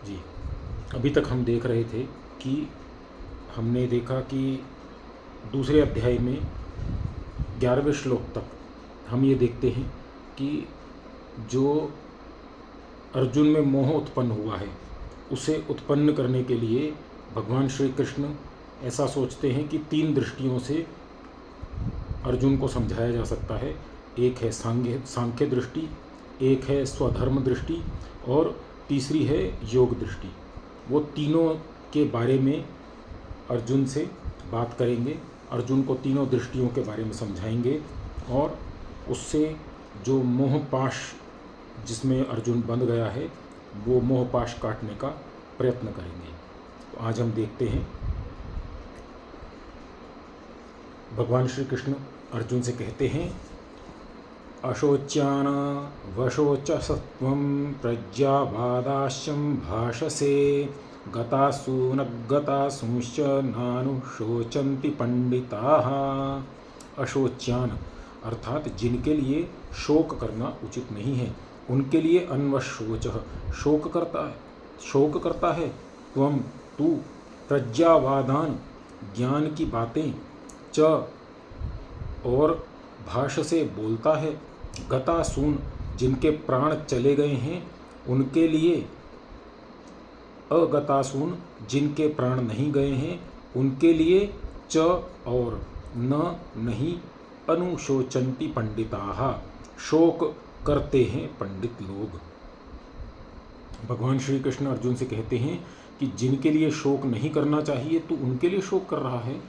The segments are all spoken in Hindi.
जी, अभी तक हम देख रहे थे कि हमने देखा कि दूसरे अध्याय में 11वें श्लोक तक हम ये देखते हैं कि जो अर्जुन में मोह उत्पन्न हुआ है उसे उत्पन्न करने के लिए भगवान श्री कृष्ण ऐसा सोचते हैं कि 3 दृष्टियों से अर्जुन को समझाया जा सकता है। एक है सांख्य दृष्टि, एक है स्वधर्म दृष्टि और तीसरी है योग दृष्टि। वो तीनों के बारे में अर्जुन से बात करेंगे, अर्जुन को तीनों दृष्टियों के बारे में समझाएंगे और उससे जो मोह पाश जिसमें अर्जुन बंध गया है वो मोह पाश काटने का प्रयत्न करेंगे। तो आज हम देखते हैं भगवान श्री कृष्ण अर्जुन से कहते हैं, अशोच्यान वशोचसत्वं प्रज्ञावादाश्यं भाषसे गतासु न गतासुंश्च नानुशोचन्ति पंडिताः। अशोच्यान अर्थात जिनके लिए शोक करना उचित नहीं है उनके लिए अन्वशोचः शोक करता है त्वम तू प्रज्ञावादान ज्ञान की बातें च और भाष से बोलता है गतासून जिनके प्राण चले गए हैं उनके लिए, अगतासून जिनके प्राण नहीं गए हैं उनके लिए, च और न नहीं अनुशोचन्ति पंडिताः शोक करते हैं पंडित लोग। भगवान श्री कृष्ण अर्जुन से कहते हैं कि जिनके लिए शोक नहीं करना चाहिए तो उनके लिए शोक कर रहा है,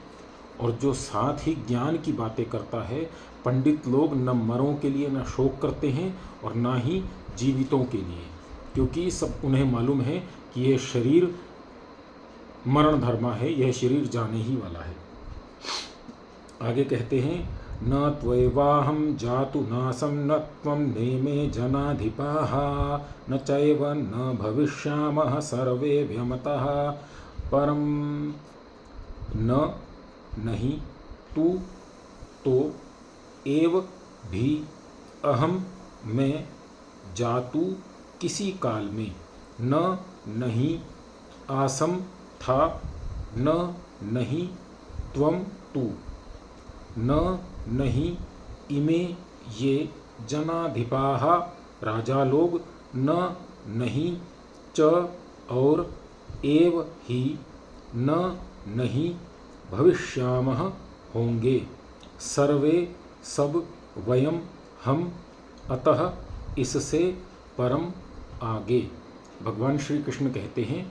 और जो साथ ही ज्ञान की बातें करता है पंडित लोग न मरों के लिए न शोक करते हैं और ना ही जीवितों के लिए, क्योंकि सब उन्हें मालूम है कि यह शरीर मरण धर्मा है, यह शरीर जाने ही वाला है। आगे कहते हैं, न त्वैवाहं जातु नासं न त्वं नेमे जनाधिपाः न चैव न भविष्यामः सर्वे व्यमतः परम न नहीं तू तो एव भी अहम मैं जातु किसी काल में न नहीं आसम था न नहीं त्वम तू न नहीं इमे ये जनाधिपाः राजा लोग न नहीं च और एव ही न नहीं भविष्यामः होंगे सर्वे सब वयम हम अतः इससे परम आगे। भगवान श्री कृष्ण कहते हैं,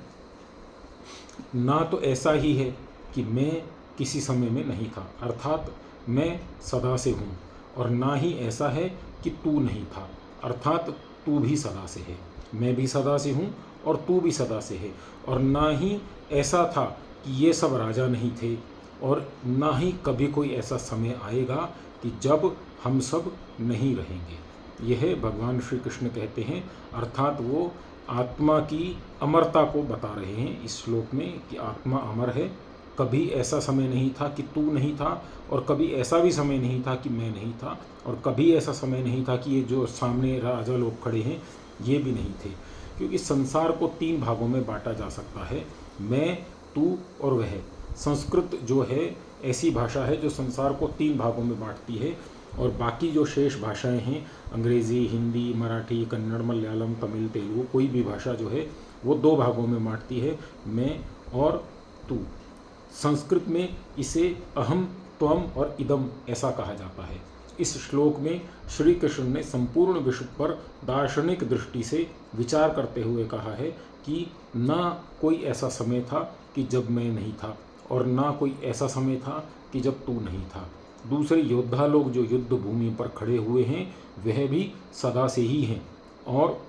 ना तो ऐसा ही है कि मैं किसी समय में नहीं था अर्थात मैं सदा से हूँ, और ना ही ऐसा है कि तू नहीं था अर्थात तू भी सदा से है। मैं भी सदा से हूँ और तू भी सदा से है, और ना ही ऐसा था कि ये सब राजा नहीं थे, और ना ही कभी कोई ऐसा समय आएगा कि जब हम सब नहीं रहेंगे। यह भगवान श्री कृष्ण कहते हैं, अर्थात वो आत्मा की अमरता को बता रहे हैं इस श्लोक में कि आत्मा अमर है। कभी ऐसा समय नहीं था कि तू नहीं था, और कभी ऐसा भी समय नहीं था कि मैं नहीं था, और कभी ऐसा समय नहीं था कि ये जो सामने राजा लोग खड़े हैं ये भी नहीं थे। क्योंकि संसार को 3 भागों में बांटा जा सकता है, मैं, तू और वह। संस्कृत जो है ऐसी भाषा है जो संसार को 3 भागों में बांटती है, और बाकी जो शेष भाषाएं हैं अंग्रेज़ी, हिंदी, मराठी, कन्नड़, मलयालम, तमिल, तेलुगु, कोई भी भाषा जो है वो 2 भागों में बांटती है, मैं और तू। संस्कृत में इसे अहम, त्वम और इदम ऐसा कहा जाता है। इस श्लोक में श्री कृष्ण ने संपूर्ण विश्व पर दार्शनिक दृष्टि से विचार करते हुए कहा है कि ना कोई ऐसा समय था कि जब मैं नहीं था, और ना कोई ऐसा समय था कि जब तू नहीं था। दूसरे योद्धा लोग जो युद्ध भूमि पर खड़े हुए हैं वह भी सदा से ही हैं, और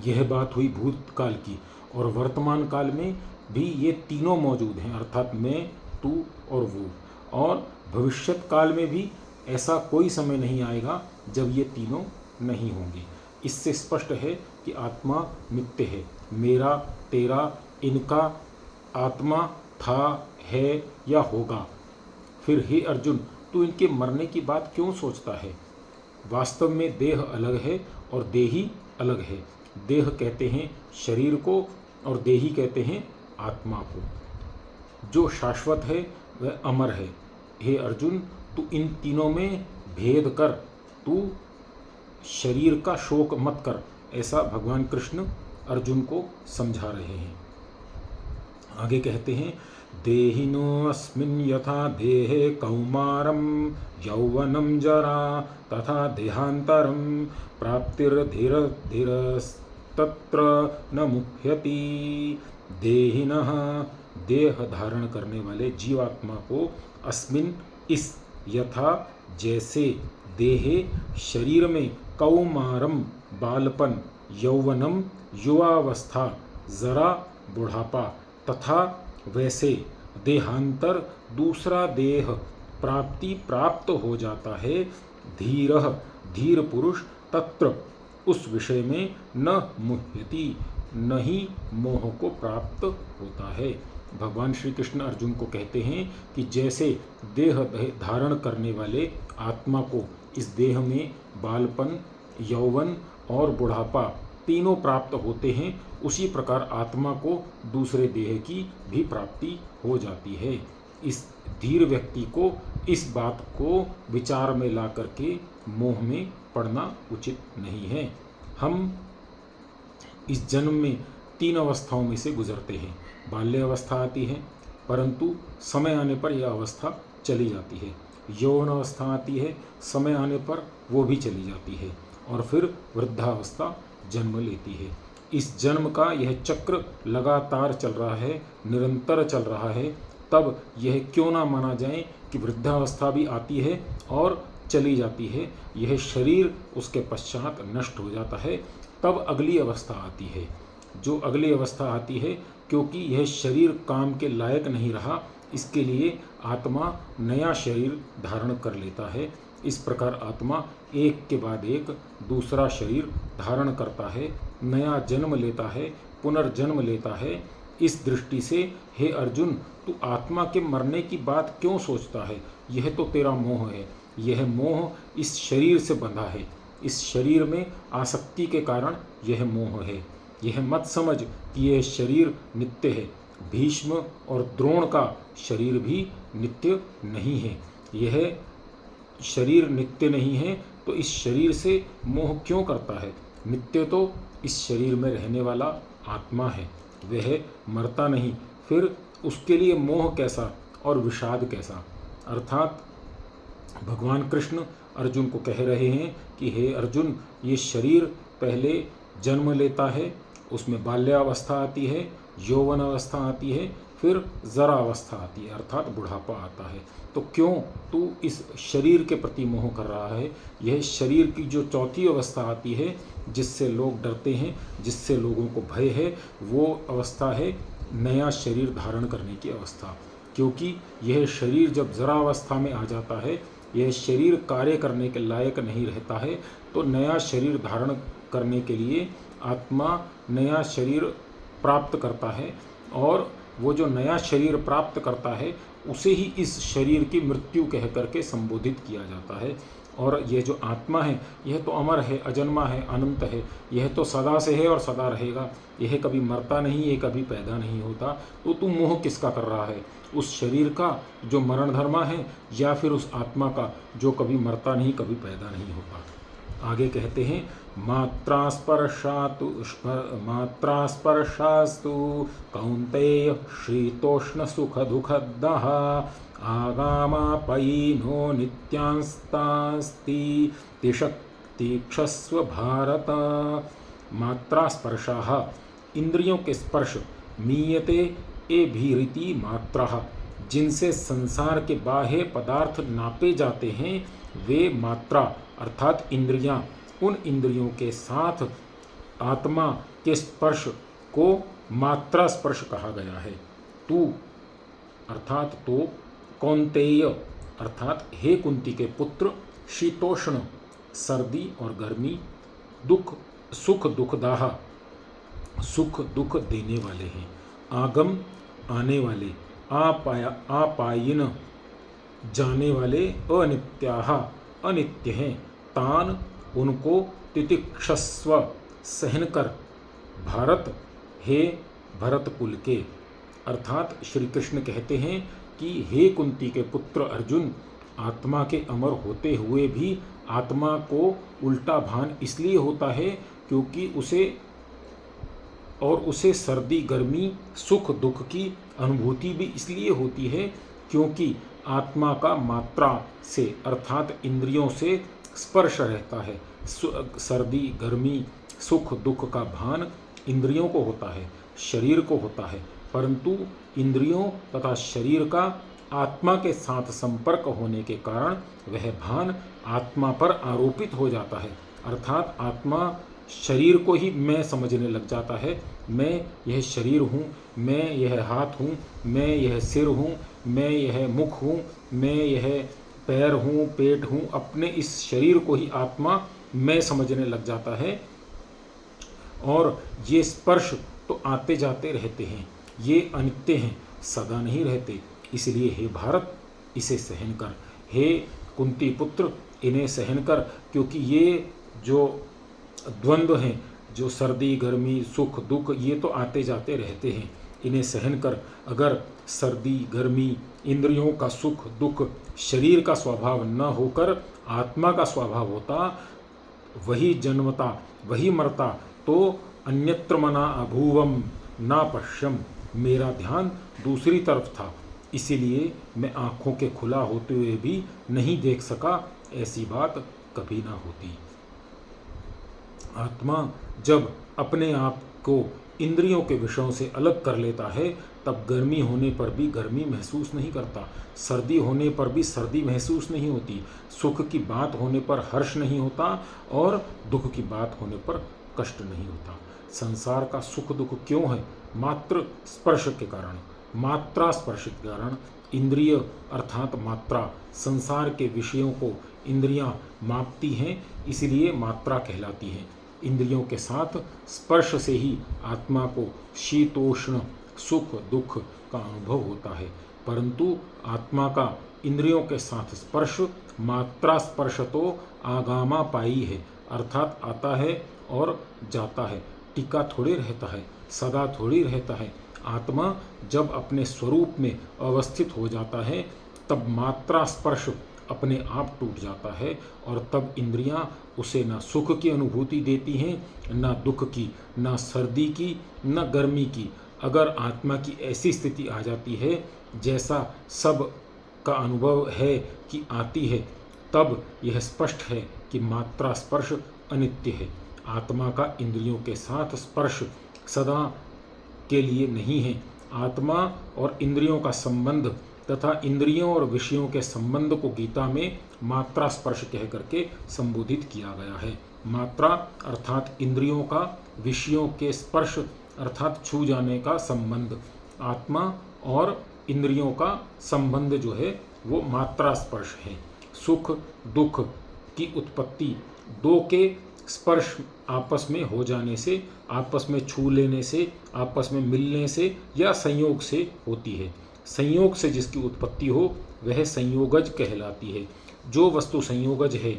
यह बात हुई भूतकाल की, और वर्तमान काल में भी ये तीनों मौजूद हैं अर्थात मैं, तू और वो, और भविष्यत काल में भी ऐसा कोई समय नहीं आएगा जब ये तीनों नहीं होंगे। इससे स्पष्ट है कि आत्मा नित्य है, मेरा, तेरा, इनका आत्मा था, है या होगा। फिर हे अर्जुन, तू इनके मरने की बात क्यों सोचता है? वास्तव में देह अलग है और देही अलग है। देह कहते हैं शरीर को, और देही कहते हैं आत्मा को। जो शाश्वत है वह अमर है। हे अर्जुन, तू इन तीनों में भेद कर, तू शरीर का शोक मत कर, ऐसा भगवान कृष्ण अर्जुन को समझा रहे हैं। आगे कहते हैं, देहिनोऽस्मिन् यथा देहे कौमारं यौवनं जरा तथा देहांतरं प्राप्तिर्धीरस्तत्र न मुह्यति। देहिनः देह धारण करने वाले जीवात्मा को अस्मिन इस यथा जैसे देहे शरीर में कौमारम बालपन यौवनम युवावस्था जरा बुढ़ापा तथा वैसे देहांतर दूसरा देह प्राप्ति प्राप्त हो जाता है। धीरः धीर पुरुष तत्र उस विषय में न मुह्यति नहीं मोह को प्राप्त होता है। भगवान श्री कृष्ण अर्जुन को कहते हैं कि जैसे देह धारण करने वाले आत्मा को इस देह में बालपन यौवन और बुढ़ापा तीनों प्राप्त होते हैं, उसी प्रकार आत्मा को दूसरे देह की भी प्राप्ति हो जाती है। इस धीर व्यक्ति को इस बात को विचार में ला करके मोह में पड़ना उचित नहीं है। हम इस जन्म में तीन अवस्थाओं में से गुजरते हैं। बाल्य अवस्था आती है, परंतु समय आने पर यह अवस्था चली जाती है। यौवन अवस्था आती है, समय आने पर वो भी चली जाती है, और फिर वृद्धावस्था जन्म लेती है। इस जन्म का यह चक्र लगातार चल रहा है, निरंतर चल रहा है। तब यह क्यों ना माना जाए कि वृद्धावस्था भी आती है और चली जाती है। यह शरीर उसके पश्चात नष्ट हो जाता है, तब अगली अवस्था आती है। जो अगली अवस्था आती है, क्योंकि यह शरीर काम के लायक नहीं रहा, इसके लिए आत्मा नया शरीर धारण कर लेता है। इस प्रकार आत्मा एक के बाद एक दूसरा शरीर धारण करता है, नया जन्म लेता है, पुनर्जन्म लेता है। इस दृष्टि से हे अर्जुन, तू आत्मा के मरने की बात क्यों सोचता है? यह तो तेरा मोह है। यह मोह इस शरीर से बंधा है। इस शरीर में आसक्ति के कारण यह मोह है। यह मत समझ कि यह शरीर नित्य है। भीष्म और द्रोण का शरीर भी नित्य नहीं है। यह शरीर नित्य नहीं है तो इस शरीर से मोह क्यों करता है? नित्य तो इस शरीर में रहने वाला आत्मा है, वह मरता नहीं। फिर उसके लिए मोह कैसा और विषाद कैसा? अर्थात भगवान कृष्ण अर्जुन को कह रहे हैं कि हे अर्जुन, ये शरीर पहले जन्म लेता है, उसमें बाल्यावस्था आती है, यौवन अवस्था आती है, फिर जरा अवस्था आती है, अर्थात बुढ़ापा आता है। तो क्यों तू इस शरीर के प्रति मोह कर रहा है? यह शरीर की जो चौथी अवस्था आती है, जिससे लोग डरते हैं, जिससे लोगों को भय है, वो अवस्था है नया शरीर धारण करने की अवस्था। क्योंकि यह शरीर जब जरा अवस्था में आ जाता है, यह शरीर कार्य करने के लायक नहीं रहता है, तो नया शरीर धारण करने के लिए आत्मा नया शरीर प्राप्त करता है, और वो जो नया शरीर प्राप्त करता है उसे ही इस शरीर की मृत्यु कह करके संबोधित किया जाता है। और यह जो आत्मा है, यह तो अमर है, अजन्मा है, अनंत है। यह तो सदा से है और सदा रहेगा। यह कभी मरता नहीं, यह कभी पैदा नहीं होता। तो तू मोह किसका कर रहा है? उस शरीर का जो मरण धर्मा है, या फिर उस आत्मा का जो कभी मरता नहीं, कभी पैदा नहीं होता? आगे कहते हैं, मात्रास्पर्शास्तु कौन्तेय शीतोष्ण सुख दुःखदः आगामापयिनो नित्यांस्तास्ति तिक्षस्व भारत। मात्रास्पर्शाः, इंद्रियों के स्पर्श, मीयते एभिरिति मात्राः, जिनसे संसार के बाह्य पदार्थ नापे जाते हैं, वे मात्रा अर्थात इंद्रियां। उन इंद्रियों के साथ आत्मा के स्पर्श को मात्रा स्पर्श कहा गया है। तू अर्थात तो, कौन्तेय अर्थात हे कुंती के पुत्र, शीतोष्ण सर्दी और गर्मी, दुख सुख दुखदाह सुख दुख देने वाले हैं, आगम आने वाले, आपायिन जाने वाले, अनित्याः अनित्य हैं, तान उनको, तितिक्षस्व सहन कर, भारत हे भरत कुल के। अर्थात श्री कृष्ण कहते हैं कि हे कुंती के पुत्र अर्जुन, आत्मा के अमर होते हुए भी आत्मा को उल्टा भान इसलिए होता है क्योंकि उसे सर्दी गर्मी सुख दुख की अनुभूति भी इसलिए होती है क्योंकि आत्मा का मात्रा से अर्थात इंद्रियों से स्पर्श रहता है। सर्दी गर्मी सुख दुख का भान इंद्रियों को होता है, शरीर को होता है, परंतु इंद्रियों तथा शरीर का आत्मा के साथ संपर्क होने के कारण वह भान आत्मा पर आरोपित हो जाता है। अर्थात आत्मा शरीर को ही मैं समझने लग जाता है। मैं यह शरीर हूँ, मैं यह हाथ हूँ, मैं यह सिर हूँ, मैं यह मुख हूँ, मैं यह पैर हूँ, पेट हूँ। अपने इस शरीर को ही आत्मा मैं समझने लग जाता है। और ये स्पर्श तो आते जाते रहते हैं, ये अनित्य हैं, सदा नहीं रहते। इसलिए हे भारत, इसे सहन कर। हे कुंती पुत्र, इन्हें सहन कर, क्योंकि ये जो द्वंद्व हैं, जो सर्दी गर्मी सुख दुख, ये तो आते जाते रहते हैं, इन्हें सहन कर। अगर सर्दी गर्मी इंद्रियों का सुख दुख शरीर का स्वभाव न होकर आत्मा का स्वभाव होता, वही जन्मता वही मरता, तो अन्यत्र मना अभूवम ना पश्यम, मेरा ध्यान दूसरी तरफ था, इसीलिए मैं आँखों के खुला होते हुए भी नहीं देख सका। ऐसी बात कभी ना होती। आत्मा जब अपने आप को इंद्रियों के विषयों से अलग कर लेता है, तब गर्मी होने पर भी गर्मी महसूस नहीं करता, सर्दी होने पर भी सर्दी महसूस नहीं होती, सुख की बात होने पर हर्ष नहीं होता और दुख की बात होने पर कष्ट नहीं होता। संसार का सुख दुख क्यों है? मात्र स्पर्श के कारण, मात्रा स्पर्श के कारण। इंद्रिय अर्थात मात्रा, संसार के विषयों को इंद्रियां मापती हैं, इसलिए मात्रा कहलाती हैं। इंद्रियों के साथ स्पर्श से ही आत्मा को शीतोष्ण सुख दुख का अनुभव होता है, परंतु आत्मा का इंद्रियों के साथ स्पर्श मात्रा स्पर्श तो आगामा पाई है, अर्थात आता है और जाता है, टिका थोड़ी रहता है, सदा थोड़ी रहता है। आत्मा जब अपने स्वरूप में अवस्थित हो जाता है, तब मात्रा स्पर्श अपने आप टूट जाता है और तब इंद्रियां उसे न सुख की अनुभूति देती हैं, न दुख की, न सर्दी की, न गर्मी की। अगर आत्मा की ऐसी स्थिति आ जाती है जैसा सब का अनुभव है कि आती है, तब यह स्पष्ट है कि मात्रा स्पर्श अनित्य है। आत्मा का इंद्रियों के साथ स्पर्श सदा के लिए नहीं है। आत्मा और इंद्रियों का संबंध तथा इंद्रियों और विषयों के संबंध को गीता में मात्रा स्पर्श कह करके संबोधित किया गया है। मात्रा अर्थात इंद्रियों का विषयों के स्पर्श अर्थात छू जाने का संबंध। आत्मा और इंद्रियों का संबंध जो है वो मात्रा स्पर्श है। सुख दुख की उत्पत्ति दो के स्पर्श आपस में हो जाने से, आपस में छू लेने से, आपस में मिलने से या संयोग से होती है। संयोग से जिसकी उत्पत्ति हो वह संयोगज कहलाती है। जो वस्तु संयोगज है,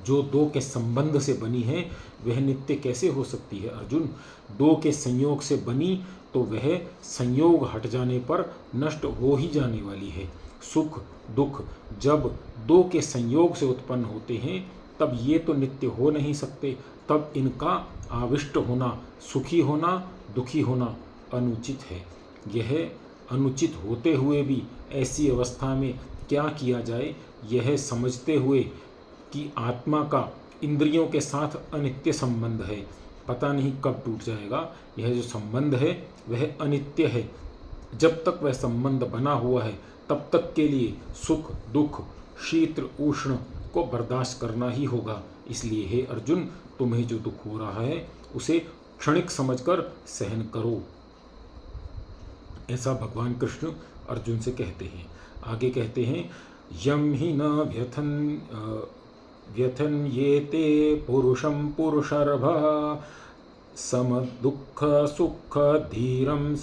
जो दो के संबंध से बनी है, वह नित्य कैसे हो सकती है अर्जुन? दो के संयोग से बनी तो वह संयोग हट जाने पर नष्ट हो ही जाने वाली है। सुख दुख जब दो के संयोग से उत्पन्न होते हैं, तब ये तो नित्य हो नहीं सकते, तब इनका आविष्ट होना, सुखी होना दुखी होना अनुचित है। यह अनुचित होते हुए भी ऐसी अवस्था में क्या किया जाए, यह समझते हुए कि आत्मा का इंद्रियों के साथ अनित्य संबंध है, पता नहीं कब टूट जाएगा। यह जो संबंध है वह अनित्य है। जब तक वह संबंध बना हुआ है तब तक के लिए सुख दुख शीत उष्ण को बर्दाश्त करना ही होगा। इसलिए हे अर्जुन, तुम्हें जो दुख हो रहा है उसे क्षणिक समझकर सहन करो, ऐसा भगवान कृष्ण अर्जुन से कहते हैं। आगे कहते हैं, यम ही न व्यथन ये ते पुरुषम पुरुषर्भ सम दुख सुख धीरम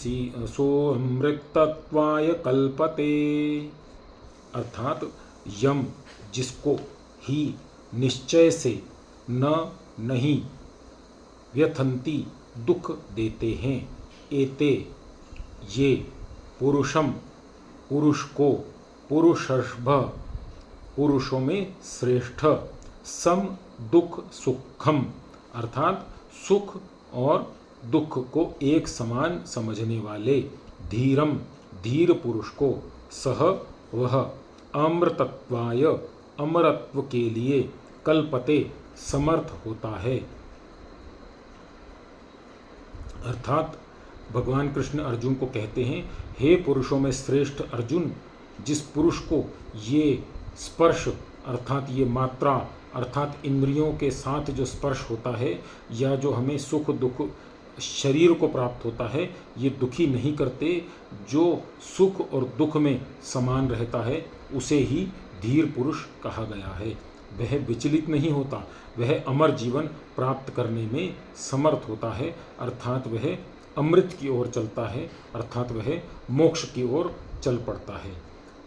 सोऽमृतत्वाय कल्पते। अर्थात यम जिसको ही निश्चय से न नहीं व्यथंती दुख देते हैं, एते ये पुरुषम पुरुष को पुरुषर्षभ पुरुषों में श्रेष्ठ सम दुख सुखम अर्थात सुख और दुख को एक समान समझने वाले धीरम धीर पुरुष को सह वह अमृतत्वाय अमरत्व के लिए कल्पते समर्थ होता है। अर्थात भगवान कृष्ण अर्जुन को कहते हैं, हे पुरुषों में श्रेष्ठ अर्जुन, जिस पुरुष को ये स्पर्श अर्थात ये मात्रा अर्थात इंद्रियों के साथ जो स्पर्श होता है या जो हमें सुख दुख शरीर को प्राप्त होता है, ये दुखी नहीं करते, जो सुख और दुख में समान रहता है उसे ही धीर पुरुष कहा गया है। वह विचलित नहीं होता, वह अमर जीवन प्राप्त करने में समर्थ होता है, अर्थात वह अमृत की ओर चलता है, अर्थात वह मोक्ष की ओर चल पड़ता है।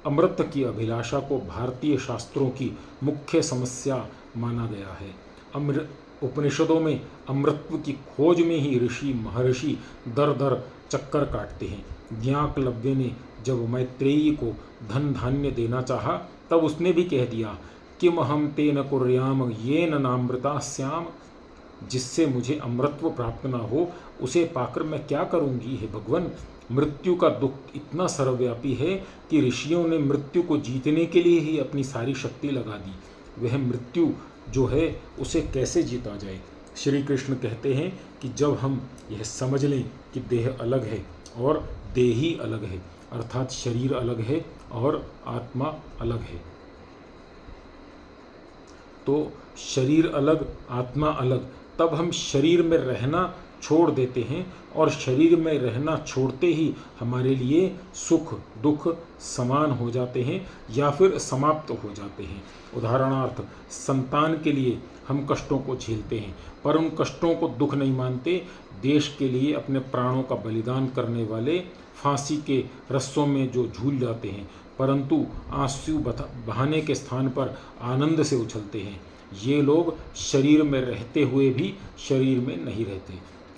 अमृत की अभिलाषा को भारतीय शास्त्रों की मुख्य समस्या माना गया है। उपनिषदों में अमृतत्व की खोज में ही ऋषि महर्षि दर दर चक्कर काटते हैं। ज्ञाकलव्य ने जब मैत्रेयी को धन धान्य देना चाहा तब उसने भी कह दिया, किम हम तेन कुर्याम येन नामृता स्याम, जिससे मुझे अमृतत्व प्राप्त न हो उसे पाकर मैं क्या करूंगी। हे भगवान, मृत्यु का दुख इतना सर्वव्यापी है कि ऋषियों ने मृत्यु को जीतने के लिए ही अपनी सारी शक्ति लगा दी। वह मृत्यु जो है उसे कैसे जीता जाए। श्री कृष्ण कहते हैं कि जब हम यह समझ लें कि देह अलग है और देही अलग है, अर्थात शरीर अलग है और आत्मा अलग है, तो शरीर अलग आत्मा अलग, तब हम शरीर में रहना छोड़ देते हैं और शरीर में रहना छोड़ते ही हमारे लिए सुख दुख समान हो जाते हैं या फिर समाप्त हो जाते हैं। उदाहरणार्थ, संतान के लिए हम कष्टों को झेलते हैं पर उन कष्टों को दुख नहीं मानते। देश के लिए अपने प्राणों का बलिदान करने वाले फांसी के रस्सों में जो झूल जाते हैं परंतु आंसू बहाने के स्थान पर आनंद से उछलते हैं, ये लोग शरीर में रहते हुए भी शरीर में नहीं रहते।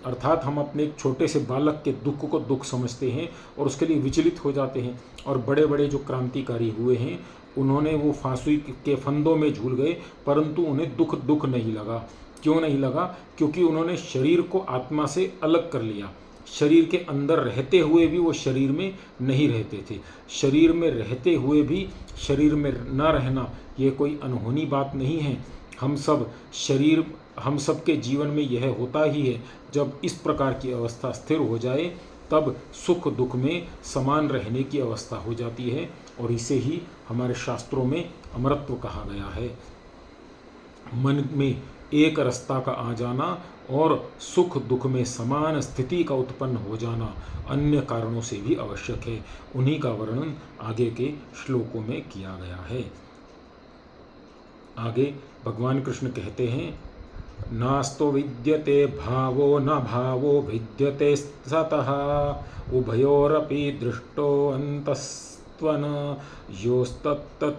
अर्थात हम अपने एक छोटे से बालक के दुख को दुख समझते हैं और उसके लिए विचलित हो जाते हैं। और बड़े बड़े जो क्रांतिकारी हुए हैं उन्होंने वो फांसी के फंदों में झूल गए परंतु उन्हें दुख नहीं लगा। क्यों नहीं लगा? क्योंकि उन्होंने शरीर को आत्मा से अलग कर लिया। शरीर के अंदर रहते हुए भी वो शरीर में नहीं रहते थे। शरीर में रहते हुए भी शरीर में न रहना ये कोई अनहोनी बात नहीं है। हम सब के जीवन में यह होता ही है। जब इस प्रकार की अवस्था स्थिर हो जाए तब सुख दुख में समान रहने की अवस्था हो जाती है और इसे ही हमारे शास्त्रों में अमरत्व कहा गया है। मन में एक रस्ता का आ जाना और सुख दुख में समान स्थिति का उत्पन्न हो जाना अन्य कारणों से भी आवश्यक है। उन्हीं का वर्णन आगे के श्लोकों में किया गया है। आगे भगवान कृष्ण कहते हैं, नास्तो विद्यते भावो न भावो भिद्यते सतः उभयोरपि दृष्टो अन्तस्त्वन योस्तत्तत्वदर्शिभिः।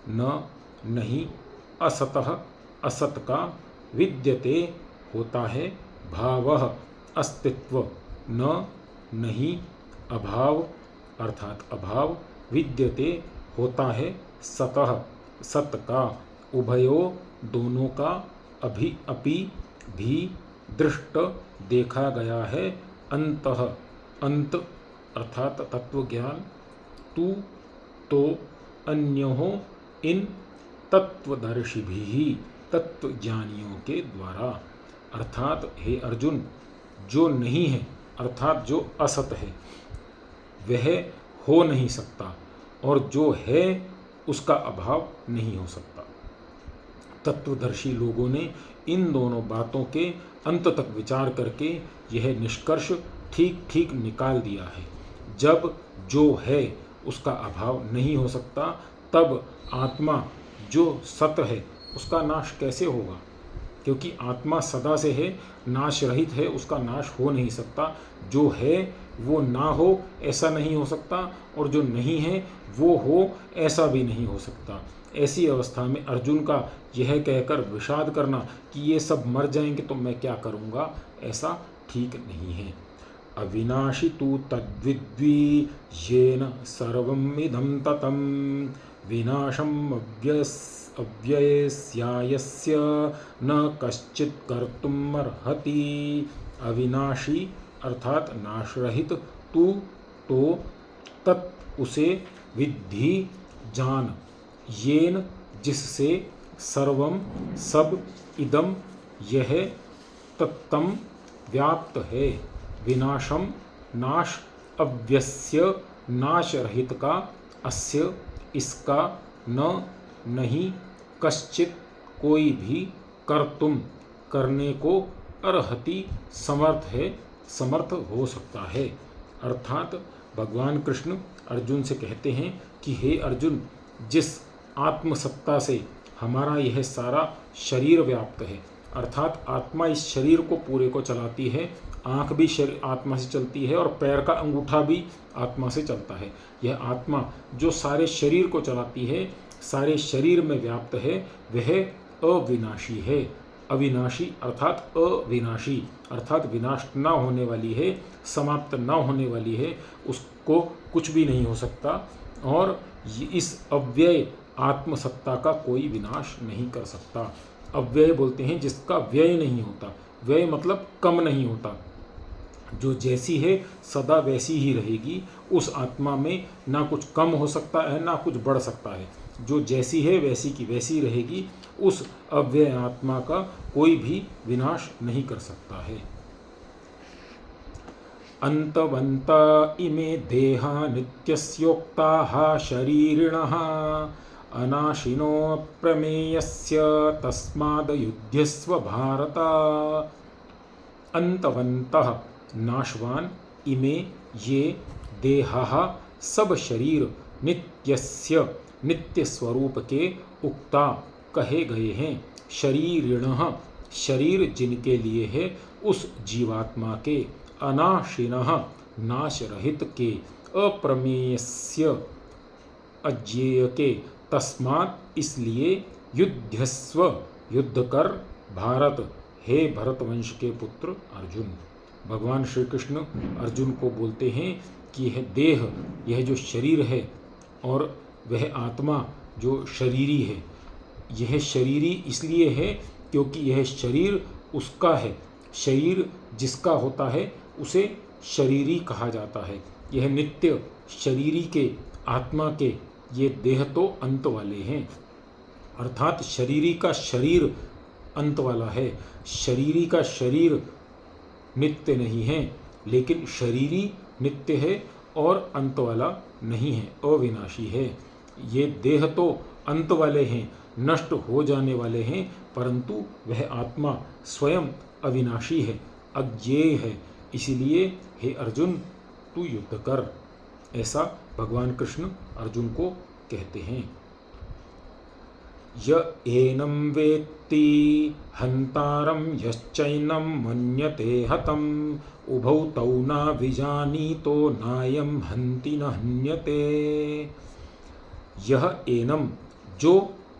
न नहीं असतः असत का विद्यते होता है भावः अस्तित्व, न नहीं अभाव अर्थात अभाव, विद्यते होता है सतः सत का, उभयो दोनों का, अपि भी दृष्ट देखा गया है, अंतः अंत अर्थात तत्व ज्ञान, तू तो अन्यों इन तत्वदर्शी भी तत्व ज्ञानियों के द्वारा। अर्थात हे अर्जुन, जो नहीं है अर्थात जो असत है वह हो नहीं सकता और जो है उसका अभाव नहीं हो सकता। तत्वदर्शी लोगों ने इन दोनों बातों के अंत तक विचार करके यह निष्कर्ष ठीक ठीक निकाल दिया है। जब जो है उसका अभाव नहीं हो सकता तब आत्मा जो सत है उसका नाश कैसे होगा। क्योंकि आत्मा सदा से है, नाश रहित है, उसका नाश हो नहीं सकता। जो है वो ना हो ऐसा नहीं हो सकता, और जो नहीं है वो हो ऐसा भी नहीं हो सकता। ऐसी अवस्था में अर्जुन का यह कहकर विषाद करना कि ये सब मर जाएंगे तो मैं क्या करूँगा, ऐसा ठीक नहीं है। अविनाशी तु तद्विद्वी येन सर्वमिदं ततं विनाशम् अव्ययस्यायस्य न कश्चित् कर्तुमर्हति। अविनाशी अर्थात नाश रहित, तू तो, तत् उसे, विद्धि जान, येन जिससे, सर्वम सब, इदम यह, तत्तम व्याप्त है, विनाशम नाश, अव्यस्य नाश रहित का, अस्य इसका, न नहीं, कश्चित कोई भी, कर्तुम करने को, अर्हति समर्थ है, समर्थ हो सकता है। अर्थात भगवान कृष्ण अर्जुन से कहते हैं कि हे अर्जुन, जिस आत्मसत्ता से हमारा यह सारा शरीर व्याप्त है, अर्थात आत्मा इस शरीर को पूरे को चलाती है, आँख भी शरीर आत्मा से चलती है और पैर का अंगूठा भी आत्मा से चलता है। यह आत्मा जो सारे शरीर को चलाती है, सारे शरीर में व्याप्त है, वह अविनाशी है। अविनाशी अर्थात अविनाशी अर्थात विनाश न होने वाली है, समाप्त न होने वाली है, उसको कुछ भी नहीं हो सकता, और इस अव्यय आत्मसत्ता का कोई विनाश नहीं कर सकता। अव्यय बोलते हैं जिसका व्यय नहीं होता, व्यय मतलब कम नहीं होता, जो जैसी है सदा वैसी ही रहेगी। उस आत्मा में ना कुछ कम हो सकता है ना कुछ बढ़ सकता है, जो जैसी है वैसी की वैसी रहेगी। उस अव्यय आत्मा का कोई भी विनाश नहीं कर सकता है। अंतवंत इमे देहा नित्यस्योक्ताः शरीरिणः अनाशिनो प्रमेयस्य तस्माद्युध्यस्व भारत। अंतवंतः नाशवान, इमे ये, देहाः सब शरीर, नित्यस्य नित्य स्वरूप के, उक्ता कहे गए हैं, शरीरिणः शरीर जिनके लिए है, उस जीवात्मा के, अनाशिनः नाश रहित के, अप्रमेयस्य अज्ञेय के, तस्मात् इसलिए, युध्यस्व युद्ध कर, भारत हे भरतवंश के पुत्र अर्जुन। भगवान श्री कृष्ण अर्जुन को बोलते हैं कि यह देह, यह जो शरीर है, और वह आत्मा जो शरीरी है, यह शरीरी इसलिए है क्योंकि यह शरीर उसका है। शरीर जिसका होता है उसे शरीरी कहा जाता है। यह नित्य शरीरी के, आत्मा के, ये देह तो अंत वाले हैं, अर्थात शरीरी का शरीर अंत वाला है। शरीरी का शरीर नित्य नहीं है, लेकिन शरीरी नित्य है और अंत वाला नहीं है, अविनाशी है। ये देह तो अंत वाले हैं, नष्ट हो जाने वाले हैं, परंतु वह आत्मा स्वयं अविनाशी है, अज्ञेय है। इसीलिए हे अर्जुन, तू युद्ध कर, ऐसा भगवान कृष्ण अर्जुन को कहते हैं। य एनं वेत्ति हन्तारं यश्चैनं मन्यते हतम् उभौ तौ न विजानीतो नायं हन्ति न हन्यते। यह एनम जो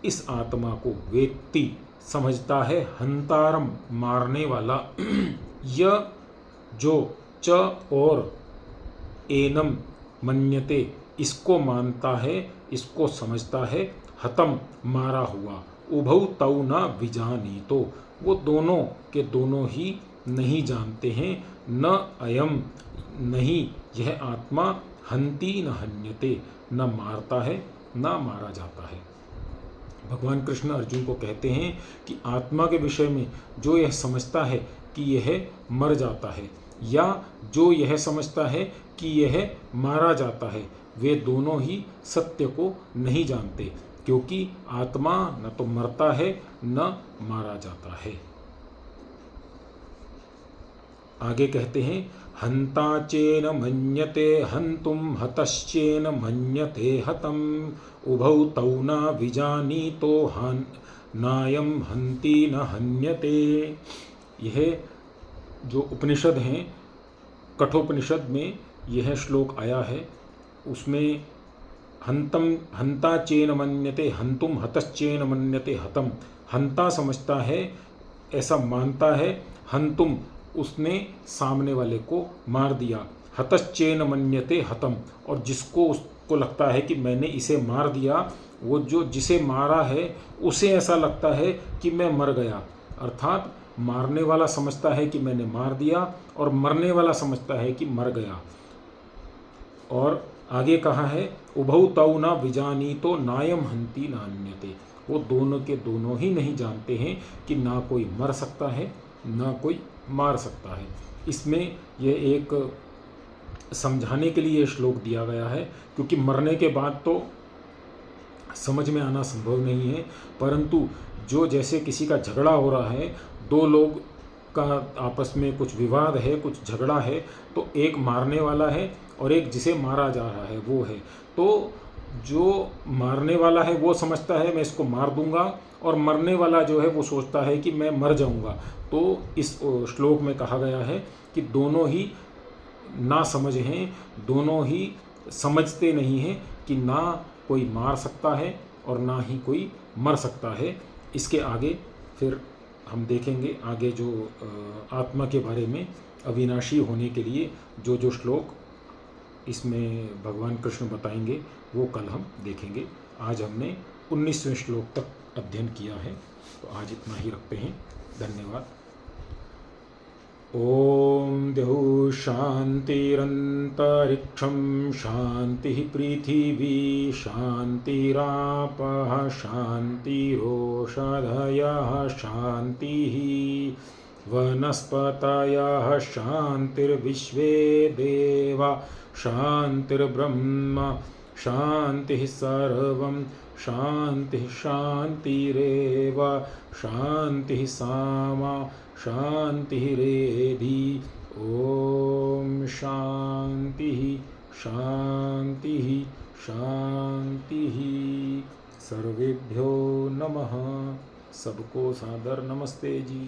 इस आत्मा को, वेत्ति समझता है, हंतारम मारने वाला, यह जो, च और, एनम मन्यते इसको मानता है, इसको समझता है, हतम मारा हुआ, उभौ तौ न विजानीतो वो दोनों के दोनों ही नहीं जानते हैं, न अयम नहीं यह आत्मा, हंति न हन्यते न मारता है न मारा जाता है। भगवान कृष्ण अर्जुन को कहते हैं कि आत्मा के विषय में जो यह समझता है कि यह मर जाता है, या जो यह समझता है कि यह मारा जाता है, वे दोनों ही सत्य को नहीं जानते, क्योंकि आत्मा न तो मरता है न मारा जाता है। आगे कहते हैं, हंता चेन मन्यते हंतुम हतश्चेन मन्यते हतम उभौ तौ न विजानीतो नायम हन्ति न हन्यते। यह जो उपनिषद हैं, कठोपनिषद में यह श्लोक आया है। उसमें हंता चेन मन्यते हंतुम, हतश्चेन मन्यते हतम। हंता समझता है, ऐसा मानता है, हंतुम उसने सामने वाले को मार दिया, हतश्चेन मन्यते हतम, और जिसको उसको लगता है कि मैंने इसे मार दिया, वो जो जिसे मारा है उसे ऐसा लगता है कि मैं मर गया। अर्थात मारने वाला समझता है कि मैंने मार दिया और मरने वाला समझता है कि मर गया। और आगे कहा है उभौ तौ न विजानीतो नायम हन्ति नान्यते। वो दोनों के दोनों ही नहीं जानते हैं कि ना कोई मर सकता है ना कोई मार सकता है। इसमें यह एक समझाने के लिए श्लोक दिया गया है, क्योंकि मरने के बाद तो समझ में आना संभव नहीं है, परंतु जो जैसे किसी का झगड़ा हो रहा है, दो लोग का आपस में कुछ विवाद है, कुछ झगड़ा है, तो एक मारने वाला है और एक जिसे मारा जा रहा है वो है। तो जो मारने वाला है वो समझता है मैं इसको मार दूंगा, और मरने वाला जो है वो सोचता है कि मैं मर जाऊंगा। तो इस श्लोक में कहा गया है कि दोनों ही ना समझ हैं, दोनों ही समझते नहीं हैं कि ना कोई मार सकता है और ना ही कोई मर सकता है। इसके आगे फिर हम देखेंगे, आगे जो आत्मा के बारे में अविनाशी होने के लिए जो जो श्लोक इसमें भगवान कृष्ण बताएंगे वो कल हम देखेंगे। आज हमने 19वें श्लोक तक अध्ययन किया है, तो आज इतना ही रखते हैं। धन्यवाद। ओम द्यौः शान्तिरन्तरिक्षं शान्तिः पृथिवी शान्तिरापः शान्तिरोषधयः शान्तिः वनस्पतयः शान्तिर्विश्वे देवा शान्तिर्ब्रह्म शान्तिः सर्वं शान्तिः शान्तिरेव शान्तिः सामा शान्तिरेधि। ओम शान्तिः शान्तिः शान्तिः। सर्वेभ्यो नमः। सबको सादर नमस्ते जी।